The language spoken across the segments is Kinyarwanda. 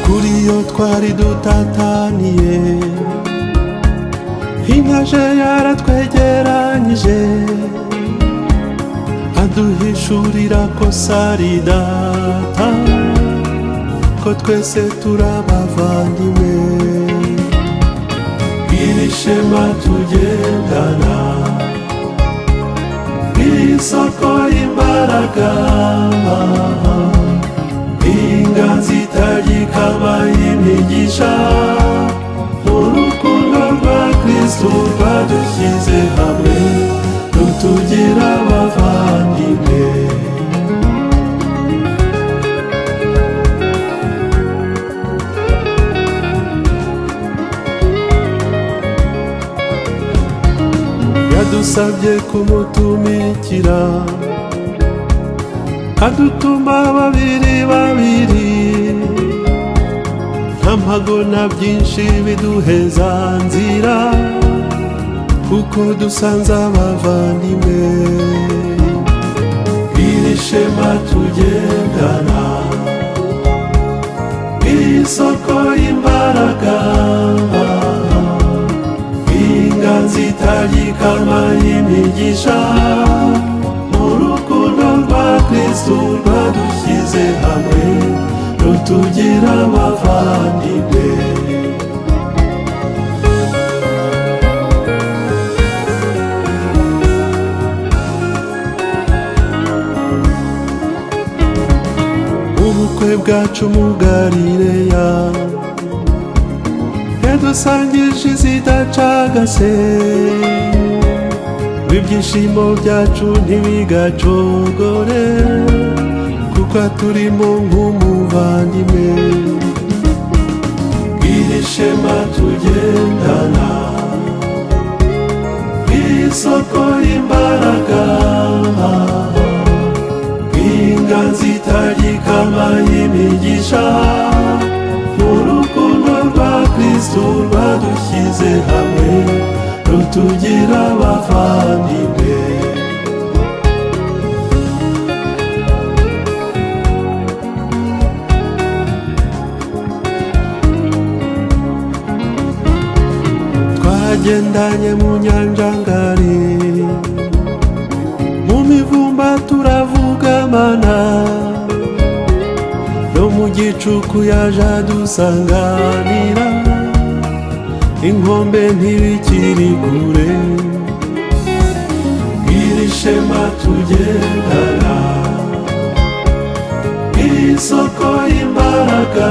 kuri iyo twari dutataniye, intaje yaratwegeranyije, aduhishurira ko sari data, ko twese turabavandimwe. Iri shema tugendana, isoko y'imbaraga, inganzi itagikama y'imigisha, urukundo rwa Kristo rwadushyize hamwe, rutugira abavandimwe. Yadusabye kumutumikira, adutuma babiri babiri, nta mpago na byinshi biduheza nzira, kuko dusanze abavandimwe. Iri shema tugendana, isoko y'imbaraga, inganzi itagikama y'imigisha, urukundo rwa Kristo rwadushyize hamwe, rutugira abavandimwe. Ubukwe bwacu mu Galileya, yadusangije izidacagase, ibyishimo byacu ntibigacogore, kuko turimo nk'umuvandimwe. Iri shema tugendana, isoko y'imbaraga, inganzi itagikama y'imigisha, urukundo rwa Kristo rwadushyize hamwe, rutugira abavandimwe. Twagendanye mu nyanja ngari, mu mivumba turavugamana, no mu gicuku yaje adusanganira, inkombe ntibikiri kure. Iri shema tugendana, isoko y'imbaraga,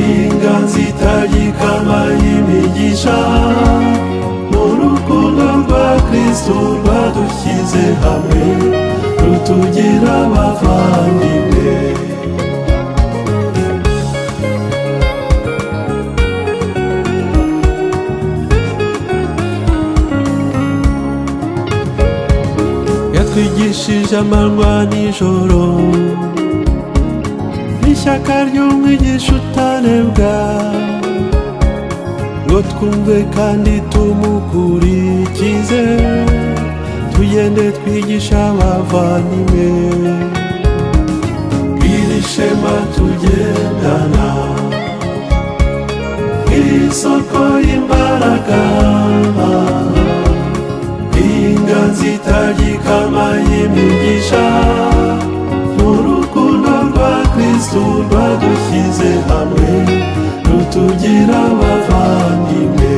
inganzi itagikama y'imigisha, urukundo rwa Kristo rwadushyize hamwe, rutugira abavandimwe. Yatwigishije amanywa n'ijoro, n'ishyaka ry'umwigisha utanebwa, ngo twumve kandi tumukurikize, tugende twigisha abavandimwe. Iri shema tugendana, isoko y'imbaraga, inganzi itagikama y'imigisha, urukundo rwa Kristo rwadushyize hamwe, rutugira abavandimwe.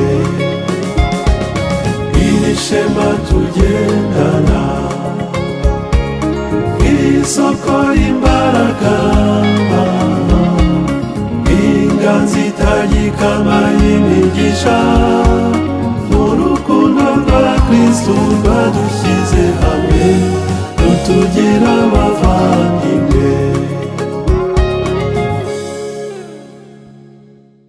Iri shema tugendana, isoko y'imbaraga, inganzi itagikama y'imigisha, urukundo rwa Kristo rwadushyize hamwe, rutugira abavandimwe.